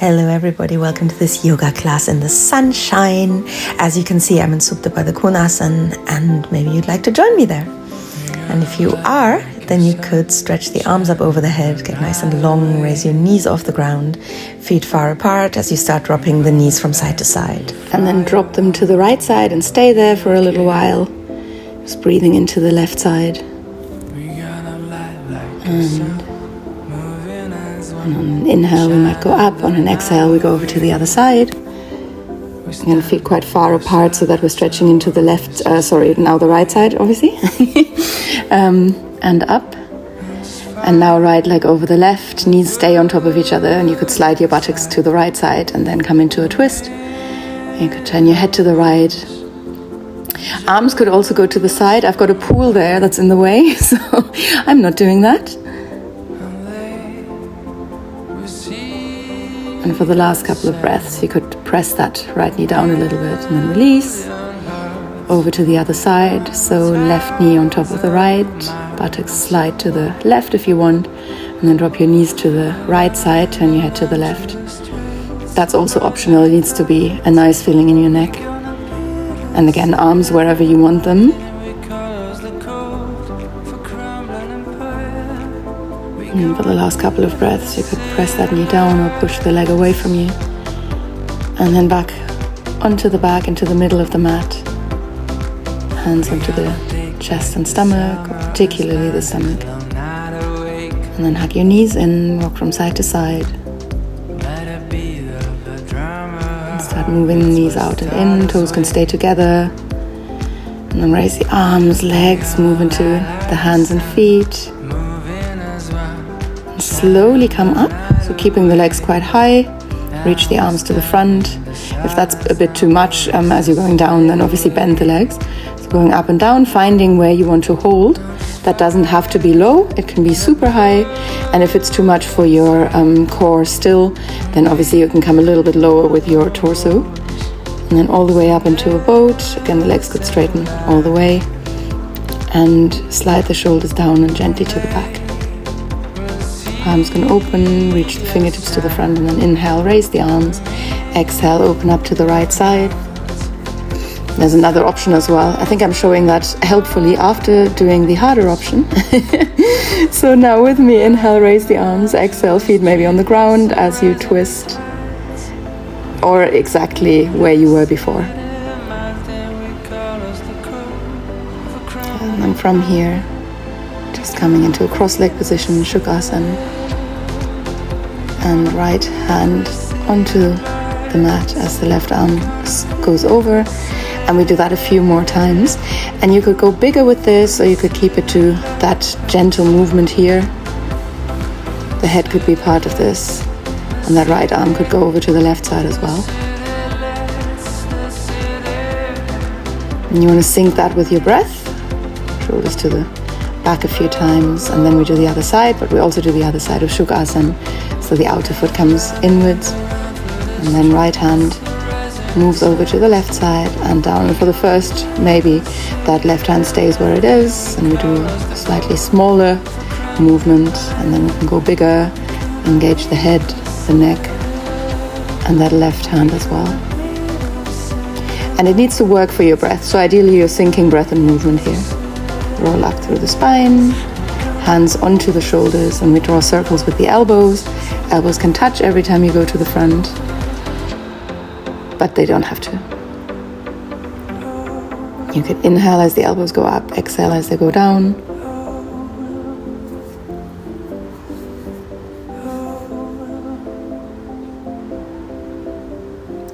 Hello everybody, welcome to this yoga class in the sunshine. As you can see, I'm in Supta Baddha Konasana and maybe you'd like to join me there. And if you are, then you could stretch the arms up over the head, get nice and long, raise your knees off the ground, feet far apart as you start dropping the knees from side to side. And then drop them to the right side and stay there for a little while. Just breathing into the left side. And on an inhale, we might go up. On an exhale, we go over to the other side. Again, feet quite far apart so that we're stretching into the left, now the right side, obviously. And up. And now right leg over the left, knees stay on top of each other, and you could slide your buttocks to the right side and then come into a twist. You could turn your head to the right. Arms could also go to the side. I've got a pool there that's in the way, so I'm not doing that. And for the last couple of breaths, you could press that right knee down a little bit and then release. Over to the other side. So left knee on top of the right, buttocks slide to the left if you want, and then drop your knees to the right side, turn your head to the left. That's also optional. It needs to be a nice feeling in your neck. And again, arms wherever you want them. And for the last couple of breaths, you could press that knee down or push the leg away from you. And then back onto the back, into the middle of the mat. Hands onto the chest and stomach, or particularly the stomach. And then hug your knees in, rock from side to side. And start moving the knees out and in, toes can stay together. And then raise the arms, legs, move into the hands and feet. Slowly come up, so keeping the legs quite high, reach the arms to the front. If that's a bit too much as you're going down, then obviously bend the legs. So going up and down, finding where you want to hold. That doesn't have to be low, it can be super high. And if it's too much for your core still, then obviously you can come a little bit lower with your torso. And then all the way up into a boat. Again, the legs could straighten all the way. And slide the shoulders down and gently to the back. Palms can open, reach the fingertips to the front, and then inhale, raise the arms. Exhale, open up to the right side. There's another option as well. I think I'm showing that helpfully after doing the harder option. So now with me, inhale, raise the arms. Exhale, feet maybe on the ground as you twist. Or exactly where you were before. And then from here, just coming into a cross-leg position, Shukrasana, and right hand onto the mat as the left arm goes over, and we do that a few more times. And you could go bigger with this, or you could keep it to that gentle movement here. The head could be part of this, and that right arm could go over to the left side as well. And you want to sync that with your breath, shoulders to the back a few times, and then we do the other side, but we also do the other side of Shukrasana, so the outer foot comes inwards, and then right hand moves over to the left side and down. And for the first, maybe that left hand stays where it is, and we do a slightly smaller movement, and then we can go bigger, engage the head, the neck, and that left hand as well. And it needs to work for your breath, so ideally you're syncing breath and movement here. Roll up through the spine, hands onto the shoulders, and we draw circles with the elbows. Elbows can touch every time you go to the front, but they don't have to. You can inhale as the elbows go up, exhale as they go down.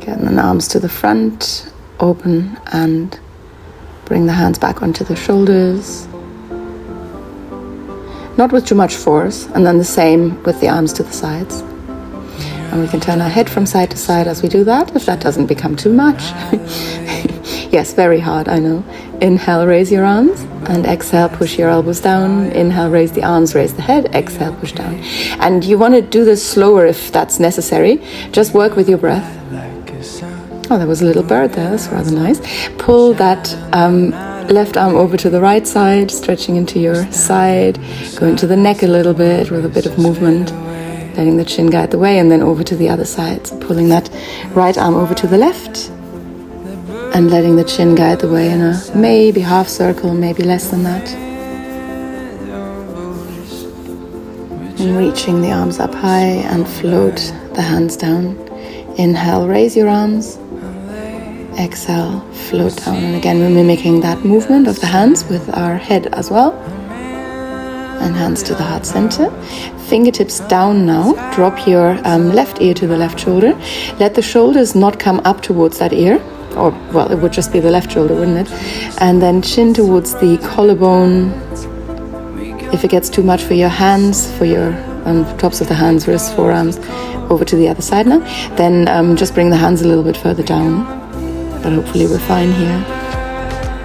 Get the arms to the front, open, and bring the hands back onto the shoulders. Not with too much force, and then the same with the arms to the sides. And we can turn our head from side to side as we do that, if that doesn't become too much. Yes, very hard, I know. Inhale, raise your arms, and exhale, push your elbows down. Inhale, raise the arms, raise the head. Exhale, push down. And you want to do this slower if that's necessary. Just work with your breath. Oh, there was a little bird there, that's rather nice. Pull that left arm over to the right side, stretching into your side, go into the neck a little bit with a bit of movement. letting the chin guide the way, and then over to the other side. So pulling that right arm over to the left and letting the chin guide the way in a maybe half circle, maybe less than that. And reaching the arms up high and float the hands down. Inhale, raise your arms. Exhale, float down. And again, we're mimicking that movement of the hands with our head as well. And hands to the heart center. Fingertips down now. Drop your left ear to the left shoulder. Let the shoulders not come up towards that ear. Or, well, it would just be the left shoulder, wouldn't it? And then chin towards the collarbone. If it gets too much for your hands, for your tops of the hands, wrists, forearms, over to the other side now. Then just bring the hands a little bit further down. But hopefully we're fine here.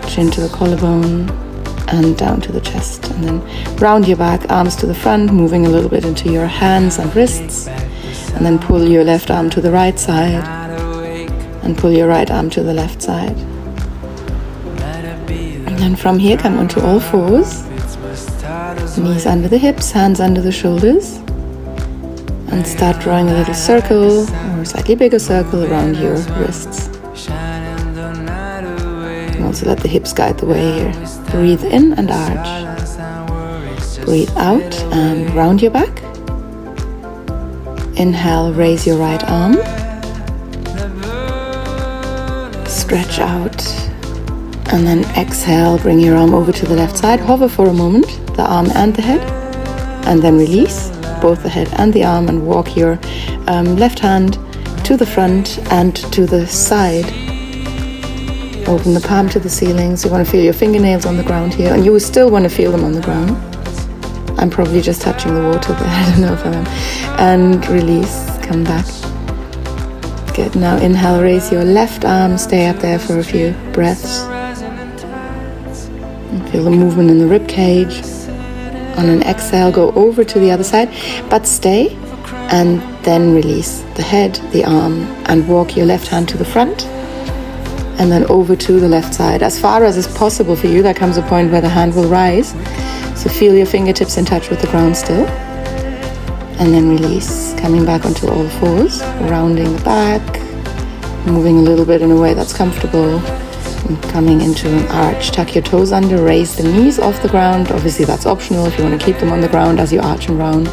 Chin to the collarbone and down to the chest. And then round your back, arms to the front, moving a little bit into your hands and wrists. And then pull your left arm to the right side. And pull your right arm to the left side. And then from here, come onto all fours. Knees under the hips, hands under the shoulders. And start drawing a little circle or a slightly bigger circle around your wrists. And also let the hips guide the way here. Breathe in and arch. Breathe out and round your back. Inhale, raise your right arm. Stretch out. And then exhale, bring your arm over to the left side. Hover for a moment, the arm and the head. And then release both the head and the arm and walk your left hand to the front and to the side. Open the palm to the ceiling. So you want to feel your fingernails on the ground here. And you still want to feel them on the ground. I'm probably just touching the water there. I don't know if I am. And release. Come back. Good. Now inhale, raise your left arm. Stay up there for a few breaths. And feel the movement in the rib cage. On an exhale, go over to the other side, but stay and then release the head, the arm, and walk your left hand to the front and then over to the left side. As far as is possible for you, there comes a point where the hand will rise. So feel your fingertips in touch with the ground still. And then release, coming back onto all fours, rounding the back, moving a little bit in a way that's comfortable. And coming into an arch, tuck your toes under, raise the knees off the ground. Obviously that's optional. If you want to keep them on the ground as you arch and round,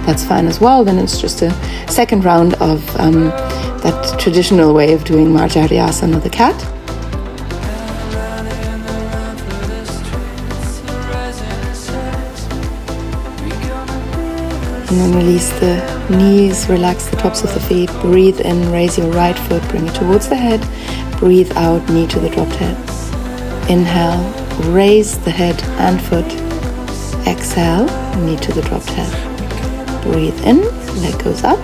that's fine as well. Then it's just a second round of that traditional way of doing marjariasana, the cat. And then release the knees, relax the tops of the feet. Breathe in, raise your right foot, bring it towards the head. Breathe out, knee to the dropped head. Inhale, raise the head and foot. Exhale, knee to the dropped head. Breathe in, leg goes up.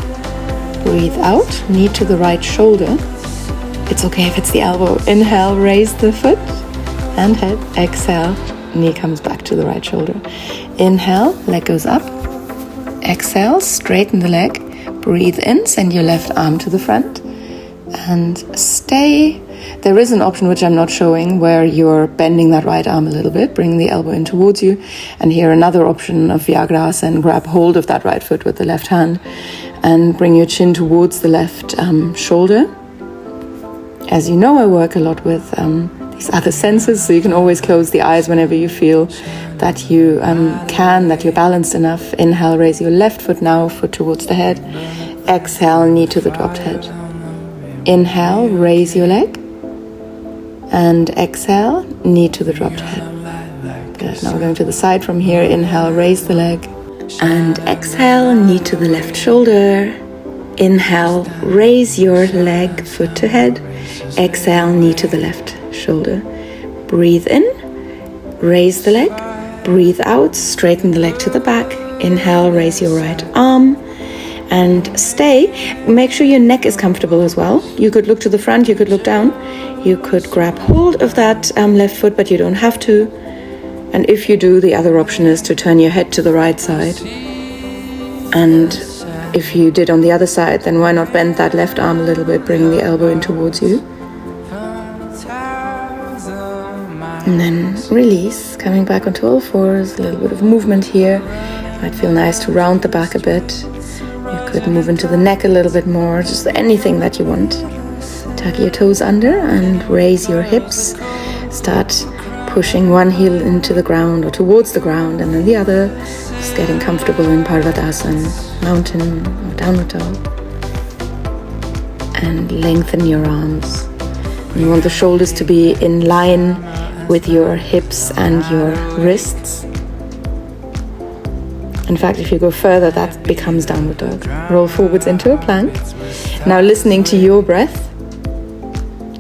Breathe out, knee to the right shoulder. It's okay if it's the elbow. Inhale, raise the foot and head. Exhale, knee comes back to the right shoulder. Inhale, leg goes up. Exhale, straighten the leg. Breathe in, send your left arm to the front. And stay. There is an option which I'm not showing where you're bending that right arm a little bit, bring the elbow in towards you. And here another option of vyagrasana, grab hold of that right foot with the left hand and bring your chin towards the left shoulder. As you know, I work a lot with these other senses, so you can always close the eyes whenever you feel that you that you're balanced enough. Inhale, raise your left foot now, foot towards the head. Exhale, knee to the dropped head. Inhale, raise your leg. And exhale, knee to the dropped head. Good. Now we're going to the side from here. Inhale, raise the leg. And exhale, knee to the left shoulder. Inhale, raise your leg, foot to head. Exhale, knee to the left shoulder. Breathe in, raise the leg. Breathe out, straighten the leg to the back. Inhale, raise your right arm. And stay. Make sure your neck is comfortable as well. You could look to the front, you could look down. You could grab hold of that left foot, but you don't have to. And if you do, the other option is to turn your head to the right side. And if you did on the other side, then why not bend that left arm a little bit, bring the elbow in towards you. And then release, coming back onto all fours, a little bit of movement here. Might feel nice to round the back a bit. You could move into the neck a little bit more, just anything that you want. Tuck your toes under and raise your hips. Start pushing one heel into the ground or towards the ground, and then the other. Just getting comfortable in Parvatasana, mountain or downward dog. And lengthen your arms. You want the shoulders to be in line with your hips and your wrists. In fact, if you go further, that becomes downward dog. Roll forwards into a plank. Now listening to your breath,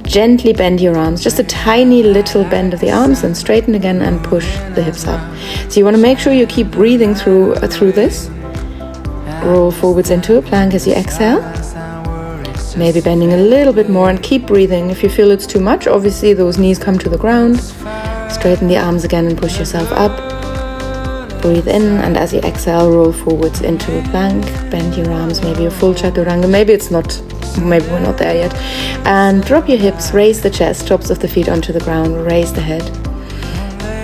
gently bend your arms, just a tiny little bend of the arms, and straighten again and push the hips up. So you want to make sure you keep breathing through this. Roll forwards into a plank as you exhale. Maybe bending a little bit more and keep breathing. If you feel it's too much, obviously those knees come to the ground. Straighten the arms again and push yourself up. Breathe in, and as you exhale, roll forwards into a plank. Bend your arms, maybe a full chaturanga. Maybe we're not there yet. And drop your hips, raise the chest, tops of the feet onto the ground, raise the head.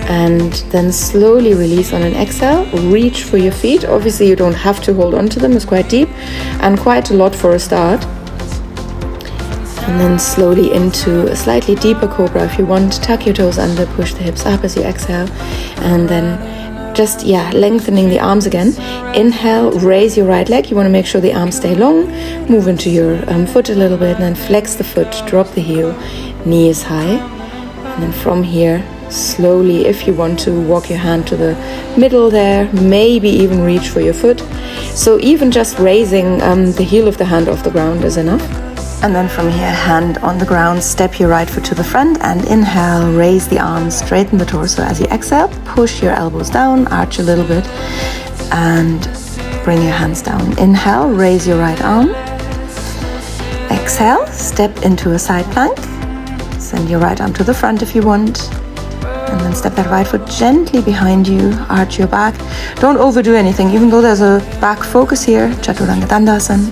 And then slowly release on an exhale. Reach for your feet. Obviously you don't have to hold on to them, it's quite deep and quite a lot for a start. And then slowly into a slightly deeper cobra if you want. Tuck your toes under, push the hips up as you exhale. And then just, lengthening the arms again. Inhale, raise your right leg. You want to make sure the arms stay long. Move into your foot a little bit, and then flex the foot, drop the heel, knee is high. And then from here, slowly, if you want to, walk your hand to the middle there, maybe even reach for your foot. So even just raising the heel of the hand off the ground is enough. And then from here, hand on the ground, step your right foot to the front and inhale, raise the arms, straighten the torso. As you exhale, push your elbows down, arch a little bit and bring your hands down. Inhale, raise your right arm. Exhale, step into a side plank. Send your right arm to the front if you want. And then step that right foot gently behind you, arch your back. Don't overdo anything, even though there's a back focus here. Chaturanga dandayam.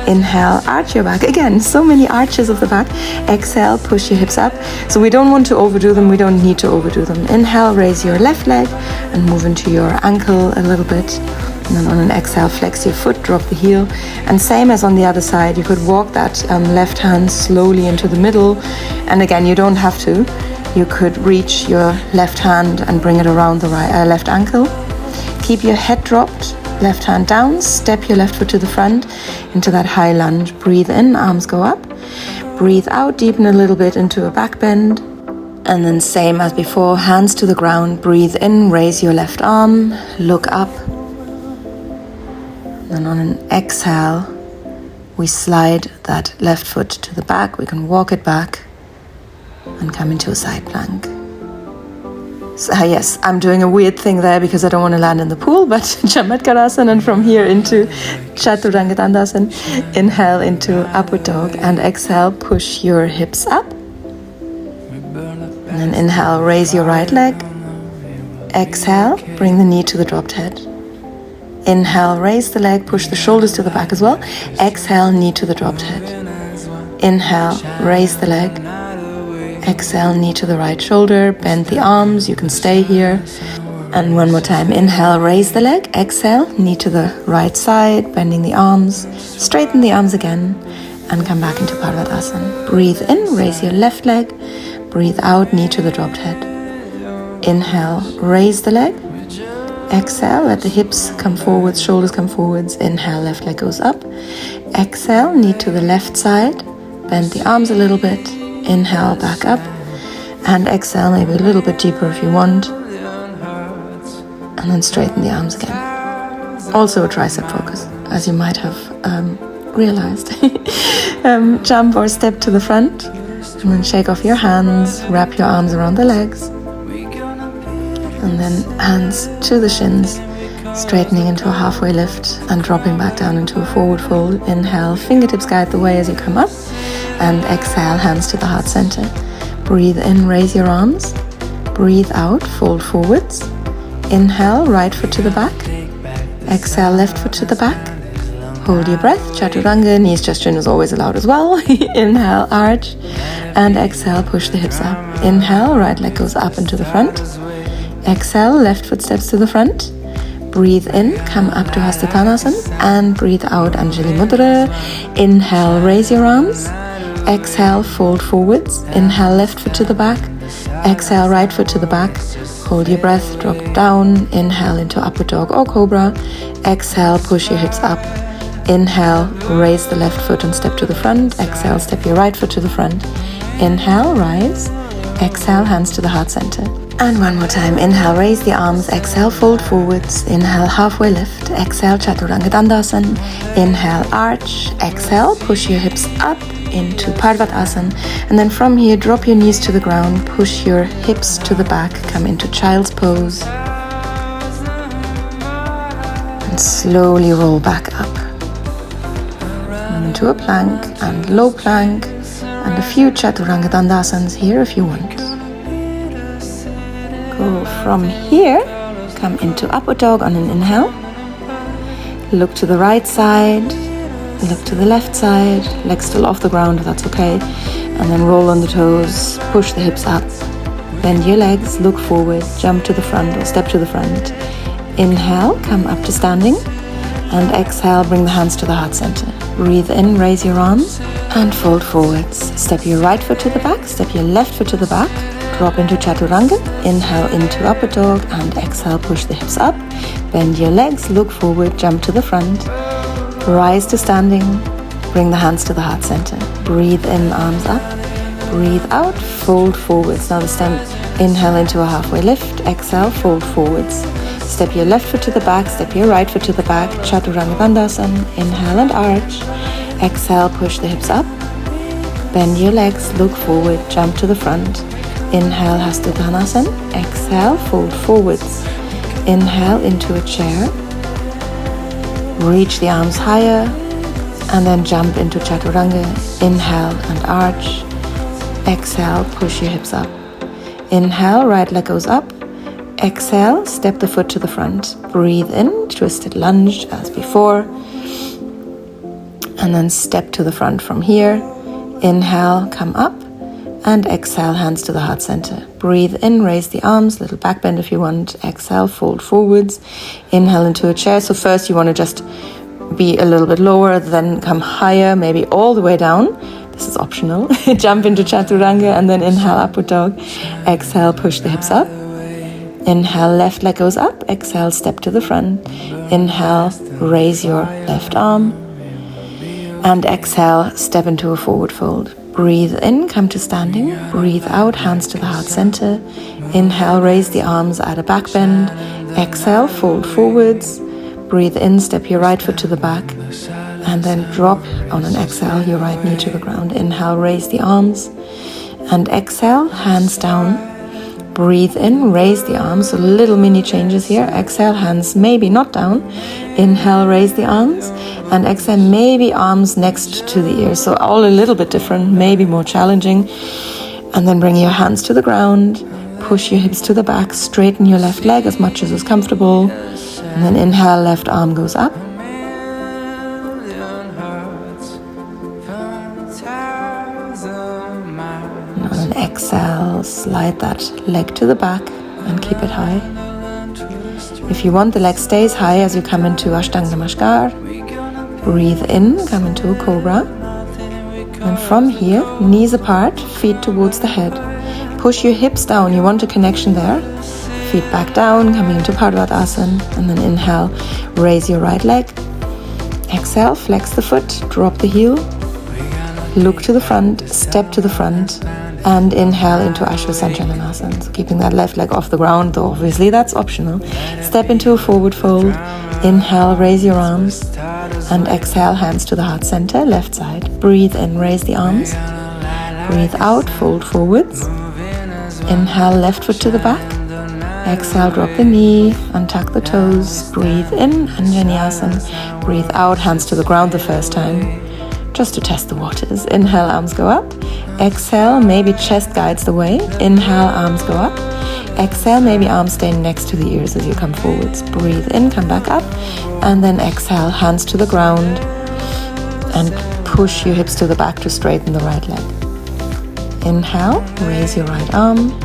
Inhale, arch your back. Again, so many arches of the back. Exhale, push your hips up. So we don't want to overdo them, we don't need to overdo them. Inhale, raise your left leg and move into your ankle a little bit. And then on an exhale, flex your foot, drop the heel. And same as on the other side, you could walk that left hand slowly into the middle. And again, you don't have to. You could reach your left hand and bring it around the left ankle. Keep your head dropped, left hand down, step your left foot to the front into that high lunge. Breathe in, arms go up. Breathe out, deepen a little bit into a back bend. And then same as before, hands to the ground. Breathe in, raise your left arm, look up. Then on an exhale, we slide that left foot to the back. We can walk it back and come into a side plank. So, yes, I'm doing a weird thing there because I don't want to land in the pool, but vyagrasana, and from here into chaturanga dandayam. Inhale into upward dog and exhale, push your hips up. And then inhale, raise your right leg. Exhale, bring the knee to the dropped head. Inhale, raise the leg, push the shoulders to the back as well. Exhale, knee to the dropped head. Inhale, raise the leg. Exhale, knee to the right shoulder, bend the arms, you can stay here. And one more time, inhale, raise the leg. Exhale, knee to the right side, bending the arms, straighten the arms again, and come back into Parvatasana. Breathe in, raise your left leg. Breathe out, knee to the dropped head. Inhale, raise the leg. Exhale, let the hips come forwards, shoulders come forwards. Inhale, left leg goes up. Exhale, knee to the left side. Bend the arms a little bit. Inhale, back up. And exhale, maybe a little bit deeper if you want. And then straighten the arms again. Also a tricep focus, as you might have realized. Jump or step to the front. And then shake off your hands. Wrap your arms around the legs. And then hands to the shins, straightening into a halfway lift and dropping back down into a forward fold. Inhale, fingertips guide the way as you come up. And exhale, hands to the heart center. Breathe in, raise your arms. Breathe out, fold forwards. Inhale, right foot to the back. Exhale, left foot to the back. Hold your breath, chaturanga, knees gesture is always allowed as well. Inhale, arch. And exhale, push the hips up. Inhale, right leg goes up and to the front. Exhale, left foot steps to the front. Breathe in, come up to Hastatanasana, and breathe out, Anjali Mudra. Inhale, raise your arms. Exhale, fold forwards. Inhale, left foot to the back. Exhale, right foot to the back. Hold your breath, drop down. Inhale into upward dog or cobra. Exhale, push your hips up. Inhale, raise the left foot and step to the front. Exhale, step your right foot to the front. Inhale, rise. Exhale, hands to the heart center. And one more time. Inhale, raise the arms. Exhale, fold forwards. Inhale, halfway lift. Exhale, chaturanga dandasana. Inhale, arch. Exhale, push your hips up into Parvatasana. And then from here, drop your knees to the ground. Push your hips to the back. Come into child's pose. And slowly roll back up. Into a plank and low plank. And a few chaturanga dandasanas here if you want. Go from here, come into upward dog on an inhale. Look to the right side, look to the left side, legs still off the ground, that's okay. And then roll on the toes, push the hips up. Bend your legs, look forward, jump to the front or step to the front. Inhale, come up to standing. And exhale, bring the hands to the heart center. Breathe in, raise your arms and fold forwards. Step your right foot to the back, step your left foot to the back. Drop into chaturanga, inhale into upward dog and exhale, push the hips up. Bend your legs, look forward, jump to the front. Rise to standing, bring the hands to the heart center. Breathe in, arms up. Breathe out, fold forwards. Now the stem, inhale into a halfway lift, exhale, fold forwards. Step your left foot to the back, step your right foot to the back, chaturanga dandasana. Inhale and arch. Exhale, push the hips up. Bend your legs, look forward, jump to the front. Inhale, Hastatanasana. Exhale, fold forwards. Inhale into a chair. Reach the arms higher. And then jump into chaturanga. Inhale and arch. Exhale, push your hips up. Inhale, right leg goes up. Exhale, step the foot to the front. Breathe in, twisted lunge as before. And then step to the front from here. Inhale, come up. And exhale, hands to the heart center. Breathe in, raise the arms, little back bend if you want. Exhale, fold forwards. Inhale into a chair. So first you want to just be a little bit lower, then come higher, maybe all the way down. This is optional. Jump into chaturanga and then inhale, upward dog. Exhale, push the hips up. Inhale, left leg goes up. Exhale, step to the front. Inhale, raise your left arm. And exhale, step into a forward fold. Breathe in, come to standing. Breathe out, hands to the heart center. Inhale, raise the arms at a back bend. Exhale, fold forwards. Breathe in, step your right foot to the back. And then drop on an exhale, your right knee to the ground. Inhale, raise the arms. And exhale, hands down. Breathe in, raise the arms. So little mini changes here. Exhale, hands maybe not down. Inhale, raise the arms. And exhale, maybe arms next to the ears. So all a little bit different, maybe more challenging. And then bring your hands to the ground. Push your hips to the back. Straighten your left leg as much as is comfortable. And then inhale, left arm goes up. And on an exhale, slide that leg to the back and keep it high. If you want, the leg stays high as you come into Ashtanga Namaskar. Breathe in, come into a cobra. And from here, knees apart, feet towards the head. Push your hips down, you want a connection there. Feet back down, coming into Parvatasana. And then inhale, raise your right leg. Exhale, flex the foot, drop the heel. Look to the front, step to the front. And inhale into Ashwasandrananasana. So keeping that left leg off the ground, though obviously that's optional. Step into a forward fold. Inhale, raise your arms. And exhale, hands to the heart center, left side. Breathe in, raise the arms. Breathe out, fold forwards. Inhale, left foot to the back. Exhale, drop the knee, untuck the toes. Breathe in, marjariasana. Breathe out, hands to the ground the first time. Just to test the waters. Inhale, arms go up. Exhale, maybe chest guides the way. Inhale, arms go up. Exhale, maybe arms stay next to the ears as you come forwards. Breathe in, come back up. And then exhale, hands to the ground. And push your hips to the back to straighten the right leg. Inhale, raise your right arm.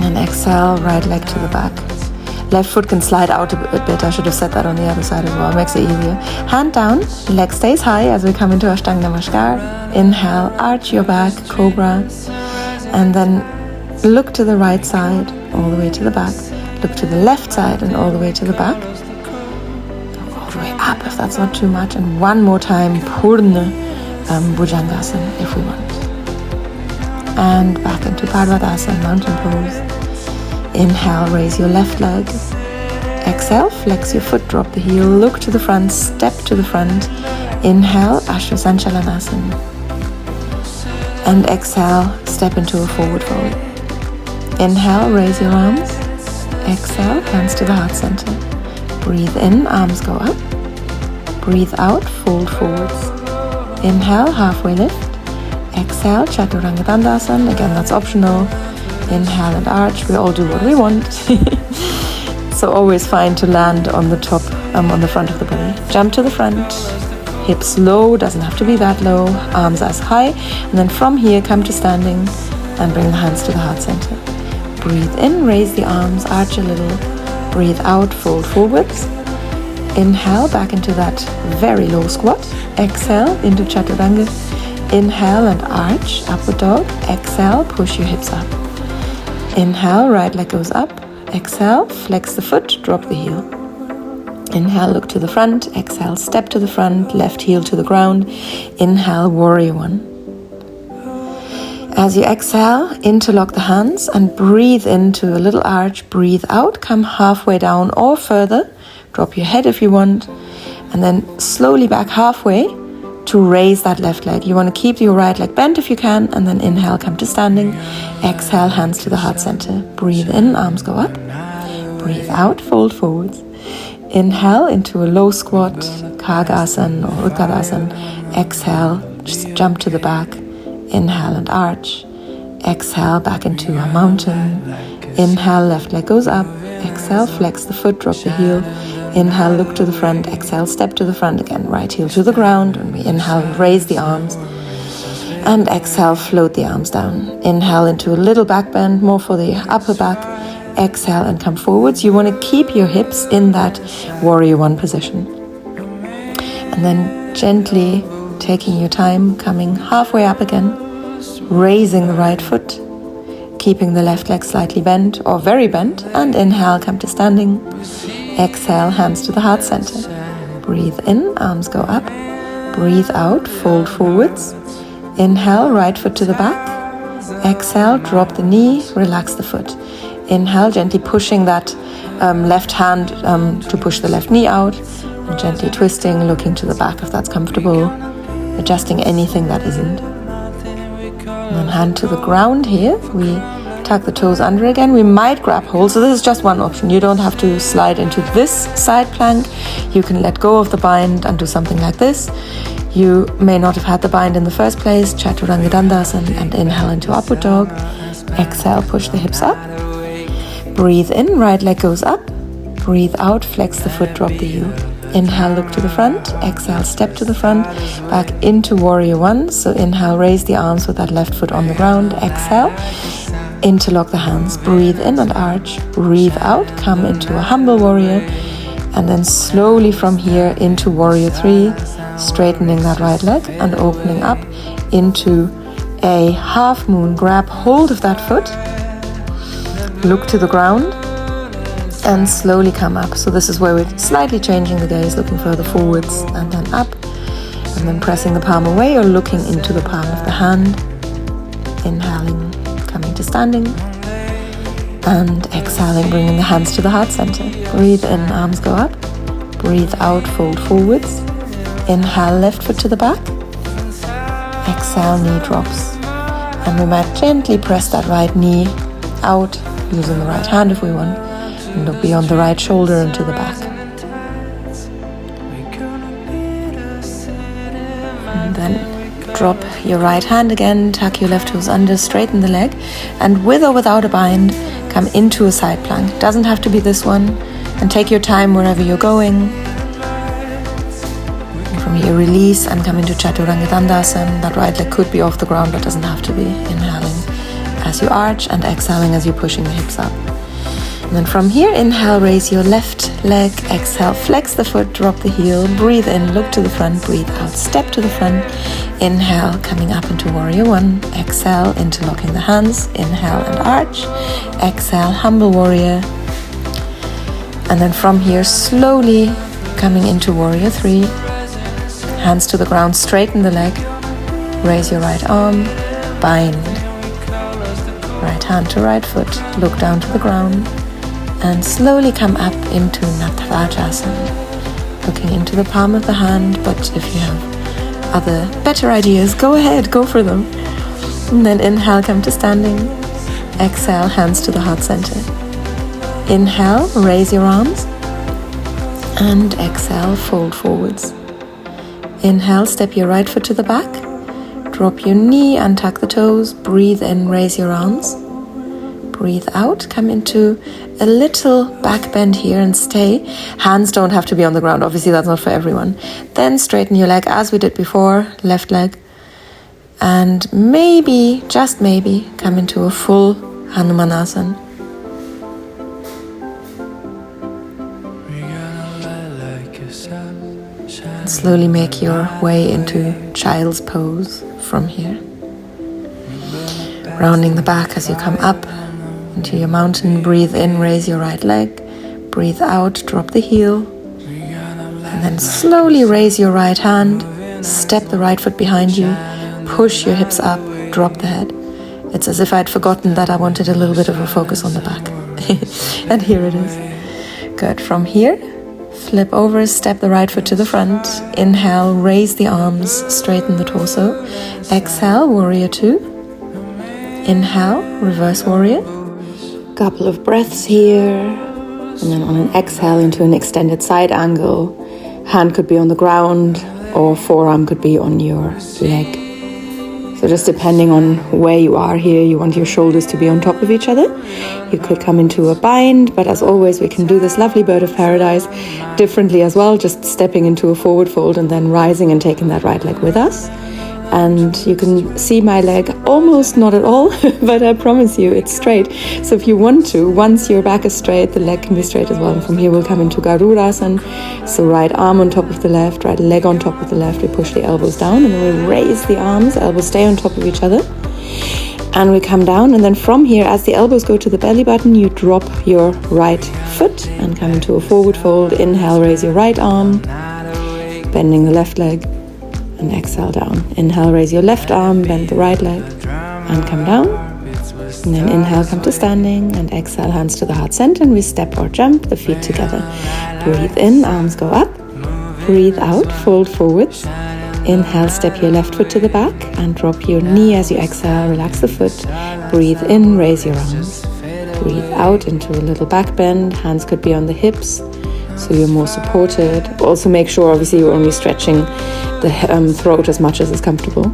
And exhale, right leg to the back. Left foot can slide out a bit. I should have said that on the other side as well. It makes it easier. Hand down, leg stays high as we come into Ashtanga Namaskar. Inhale, arch your back, cobra. And then look to the right side, all the way to the back. Look to the left side and all the way to the back. Go all the way up if that's not too much. And one more time, Purna Bhujangasana if we want. And back into Parvatasana, mountain pose. Inhale, raise your left leg. Exhale, flex your foot, drop the heel, look to the front, step to the front. Inhale, Ashwa Sanchalanasana. And exhale, step into a forward fold. Inhale, raise your arms. Exhale, hands to the heart center. Breathe in, arms go up. Breathe out, fold forwards. Inhale, halfway lift. Exhale, chaturanga dandayam. Again, that's optional. Inhale and arch. We all do what we want. So always fine to land on the top, on the front of the body. Jump to the front. Hips low, doesn't have to be that low. Arms as high. And then from here, come to standing and bring the hands to the heart center. Breathe in, raise the arms, arch a little. Breathe out, fold forwards. Inhale, back into that very low squat. Exhale, into chaturanga. Inhale and arch, upward dog. Exhale, push your hips up. Inhale, right leg goes up. Exhale, flex the foot, drop the heel. Inhale, look to the front. Exhale, step to the front, left heel to the ground. Inhale, warrior one. As you exhale, interlock the hands and breathe into a little arch. Breathe out, come halfway down or further. Drop your head if you want. And then slowly back halfway to raise that left leg. You want to keep your right leg bent if you can, and then inhale, come to standing. Exhale, hands to the heart center. Breathe in, arms go up. Breathe out, fold forwards. Inhale into a low squat, Kargasana or Uttanasana. Exhale, just jump to the back. Inhale and arch. Exhale, back into a mountain. Inhale, left leg goes up. Exhale, flex the foot, drop the heel. Inhale, look to the front. Exhale, step to the front again. Right heel to the ground. And we inhale, raise the arms. And exhale, float the arms down. Inhale into a little back bend, more for the upper back. Exhale and come forwards. You want to keep your hips in that warrior one position. And then gently taking your time, coming halfway up again. Raising the right foot. Keeping the left leg slightly bent or very bent. And inhale, come to standing. Exhale, hands to the heart center. Breathe in, arms go up. Breathe out, fold forwards. Inhale, right foot to the back. Exhale, drop the knee, relax the foot. Inhale, gently pushing that left hand to push the left knee out. And gently twisting, looking to the back if that's comfortable. Adjusting anything that isn't. And then hand to the ground here. We tuck the toes under again. We might grab hold. So this is just one option. You don't have to slide into this side plank. You can let go of the bind and do something like this. You may not have had the bind in the first place. Chaturanga Dandasana and inhale into upward dog. Exhale, push the hips up. Breathe in, right leg goes up. Breathe out, flex the foot, drop the heel. Inhale, look to the front. Exhale, step to the front. Back into warrior one. So inhale, raise the arms with that left foot on the ground. Exhale, interlock the hands. Breathe in and arch. Breathe out, come into a humble warrior. And then slowly from here into warrior three, straightening that right leg and opening up into a half moon. Grab hold of that foot. Look to the ground. And slowly come up. So this is where we're slightly changing the gaze, looking further forwards and then up. And then pressing the palm away or looking into the palm of the hand. Inhaling, coming to standing. And exhaling, bringing the hands to the heart center. Breathe in, arms go up. Breathe out, fold forwards. Inhale, left foot to the back. Exhale, knee drops. And we might gently press that right knee out, using the right hand if we want. And look beyond the right shoulder into the back. And then drop your right hand again, tuck your left toes under, straighten the leg, and with or without a bind, come into a side plank. Doesn't have to be this one, and take your time wherever you're going. And from here, release and come into Chaturanga Dandasana. That right leg could be off the ground, but doesn't have to be. Inhaling as you arch, and exhaling as you're pushing the hips up. And then from here, inhale, raise your left leg, exhale, flex the foot, drop the heel, breathe in, look to the front, breathe out, step to the front, inhale, coming up into warrior one, exhale, interlocking the hands, inhale and arch, exhale, humble warrior, and then from here, slowly coming into warrior three, hands to the ground, straighten the leg, raise your right arm, bind, right hand to right foot, look down to the ground, and slowly come up into Nataraja, looking into the palm of the hand, but if you have other better ideas, go ahead, go for them. And then inhale, come to standing, exhale, hands to the heart center. Inhale, raise your arms, and exhale, fold forwards. Inhale, step your right foot to the back, drop your knee, untuck the toes, breathe in, raise your arms. Breathe out, come into a little back bend here and stay. Hands don't have to be on the ground, obviously that's not for everyone. Then straighten your leg as we did before, left leg. And maybe, just maybe, come into a full Hanumanasana. And slowly make your way into child's pose from here. Rounding the back as you come up into your mountain, breathe in, raise your right leg, breathe out, drop the heel, and then slowly raise your right hand, step the right foot behind you, push your hips up, drop the head. It's as if I'd forgotten that I wanted a little bit of a focus on the back. And here it is. Good. From here, flip over, step the right foot to the front, inhale, raise the arms, straighten the torso, exhale, warrior two, inhale, reverse warrior. Couple of breaths here, and then on an exhale into an extended side angle. Hand could be on the ground or forearm could be on your leg. So just depending on where you are here, you want your shoulders to be on top of each other. You could come into a bind, but as always, we can do this lovely bird of paradise differently as well, just stepping into a forward fold and then rising and taking that right leg with us. And you can see my leg almost not at all, but I promise you it's straight. So if you want to, once your back is straight, the leg can be straight as well. And from here we'll come into Garudasana. So right arm on top of the left, right leg on top of the left. We push the elbows down and then we raise the arms. Elbows stay on top of each other. And we come down, and then from here, as the elbows go to the belly button, you drop your right foot and come into a forward fold. Inhale, raise your right arm, bending the left leg. And exhale down. Inhale, raise your left arm, bend the right leg, and come down. And then inhale, come to standing, and exhale, hands to the heart center, and we step or jump the feet together. Breathe in, arms go up. Breathe out, fold forwards. Inhale, step your left foot to the back, and drop your knee as you exhale, relax the foot. Breathe in, raise your arms. Breathe out into a little back bend. Hands could be on the hips, so you're more supported. Also make sure, obviously, you're only stretching the throat as much as is comfortable.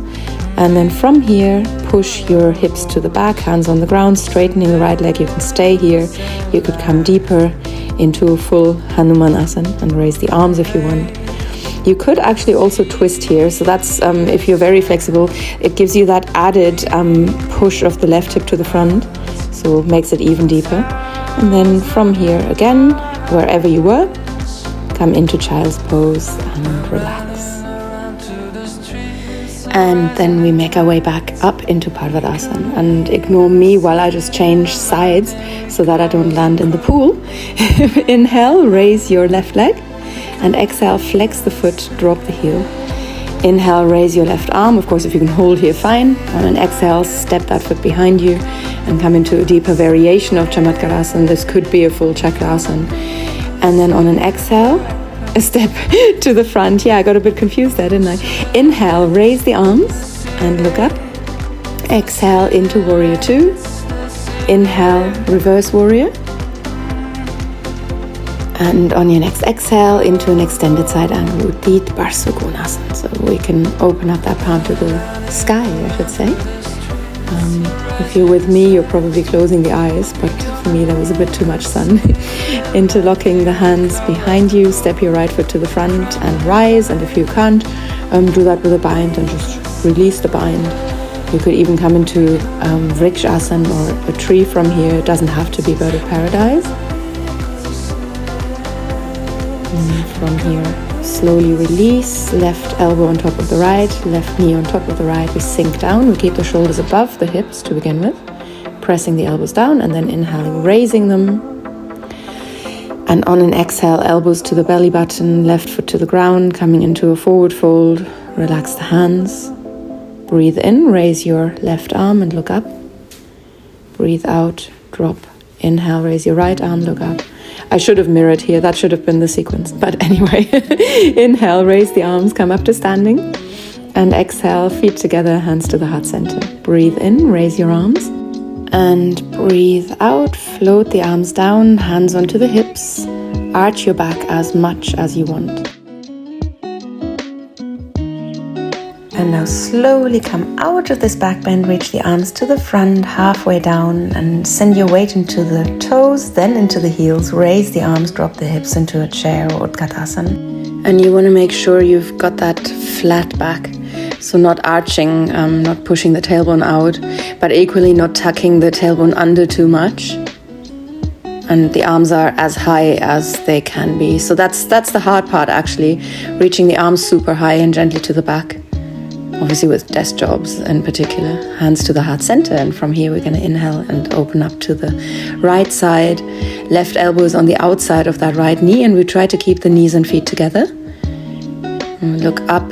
And then from here, push your hips to the back, hands on the ground, straightening the right leg. You can stay here. You could come deeper into a full Hanumanasana and raise the arms if you want. You could actually also twist here. So that's, if you're very flexible, it gives you that added push of the left hip to the front. So it makes it even deeper. And then from here again, wherever you were, come into child's pose and relax. And then we make our way back up into Parvadasana. And ignore me while I just change sides so that I don't land in the pool. Inhale, raise your left leg. And exhale, flex the foot, drop the heel. Inhale, raise your left arm. Of course, if you can hold here, fine. On an exhale, step that foot behind you and come into a deeper variation of Chamatkarasana. This could be a full Chakrasana. And then on an exhale, a step to the front. Yeah, I got a bit confused there, didn't I? Inhale, raise the arms and look up. Exhale into warrior two. Inhale, reverse warrior. And on your next exhale, into an extended side angle, Uddit Barsukhanasana. So we can open up that palm to the sky, I should say. If you're with me, you're probably closing the eyes, but for me there was a bit too much sun. Interlocking the hands behind you, step your right foot to the front and rise. And if you can't, do that with a bind and just release the bind. You could even come into vyagrasana or a tree from here. It doesn't have to be bird of paradise. And from here, slowly release, left elbow on top of the right, left knee on top of the right. We sink down, we keep the shoulders above the hips to begin with, pressing the elbows down and then inhaling, raising them. And on an exhale, elbows to the belly button, left foot to the ground, coming into a forward fold. Relax the hands. Breathe in, raise your left arm and look up. Breathe out, drop. Inhale, raise your right arm, look up. I should have mirrored here, that should have been the sequence. But anyway, inhale, raise the arms, come up to standing. And exhale, feet together, hands to the heart center. Breathe in, raise your arms. And breathe out, float the arms down, hands onto the hips. Arch your back as much as you want. And now slowly come out of this back bend, reach the arms to the front, halfway down, and send your weight into the toes, then into the heels. Raise the arms, drop the hips into a chair or Utkatasana. And you want to make sure you've got that flat back. So not arching, not pushing the tailbone out, but equally not tucking the tailbone under too much. And the arms are as high as they can be. So that's the hard part actually, reaching the arms super high and gently to the back. Obviously with desk jobs in particular, hands to the heart center. And from here we're going to inhale and open up to the right side. Left elbow is on the outside of that right knee, and we try to keep the knees and feet together. And we look up.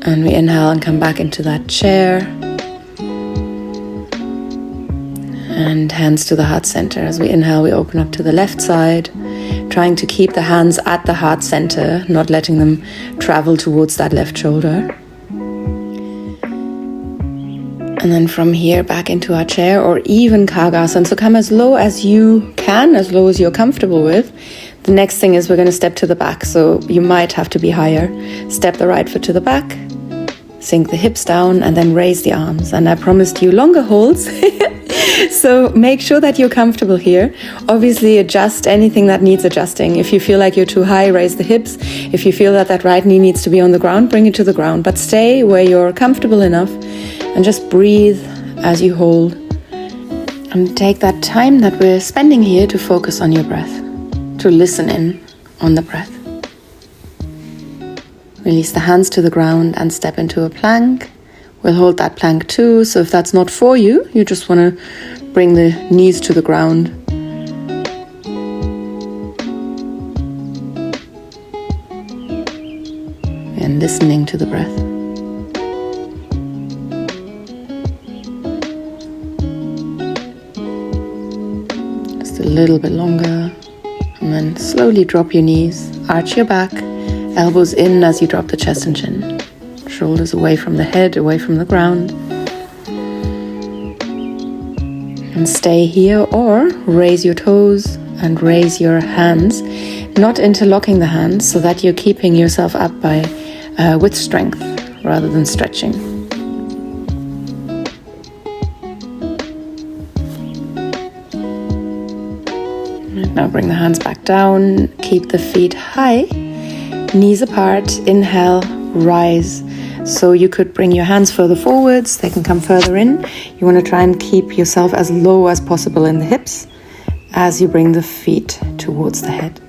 And we inhale and come back into that chair. And hands to the heart center. As we inhale, we open up to the left side, trying to keep the hands at the heart center, not letting them travel towards that left shoulder. And then from here back into our chair or even Kargasana. So come as low as you can, as low as you're comfortable with. The next thing is we're going to step to the back. So you might have to be higher. Step the right foot to the back. Sink the hips down and then raise the arms. And I promised you longer holds. So make sure that you're comfortable here. Obviously adjust anything that needs adjusting. If you feel like you're too high, raise the hips. If you feel that right knee needs to be on the ground, bring it to the ground. But stay where you're comfortable enough and just breathe as you hold. And take that time that we're spending here to focus on your breath, to listen in on the breath. Release the hands to the ground and step into a plank. We'll hold that plank too, so if that's not for you, you just want to bring the knees to the ground. And listening to the breath. Just a little bit longer, and then slowly drop your knees, arch your back, elbows in as you drop the chest and chin. Shoulders away from the head, away from the ground. And stay here or raise your toes and raise your hands, not interlocking the hands, so that you're keeping yourself up by with strength rather than stretching. And now bring the hands back down, keep the feet high, knees apart, inhale, rise. So you could bring your hands further forwards, they can come further in. You want to try and keep yourself as low as possible in the hips as you bring the feet towards the head.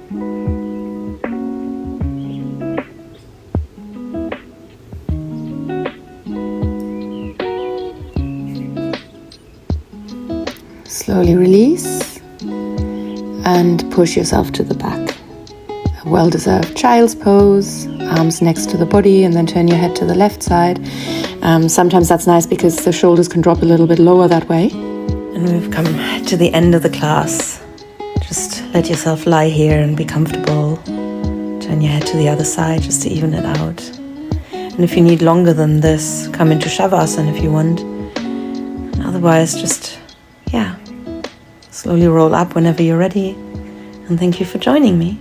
Slowly release and push yourself to the back. A well-deserved child's pose, arms next to the body, and then turn your head to the left side. Sometimes that's nice because the shoulders can drop a little bit lower that way. And we've come to the end of the class. Just let yourself lie here and be comfortable. Turn your head to the other side just to even it out. And if you need longer than this, come into Shavasana if you want. And otherwise, just, slowly roll up whenever you're ready. And thank you for joining me.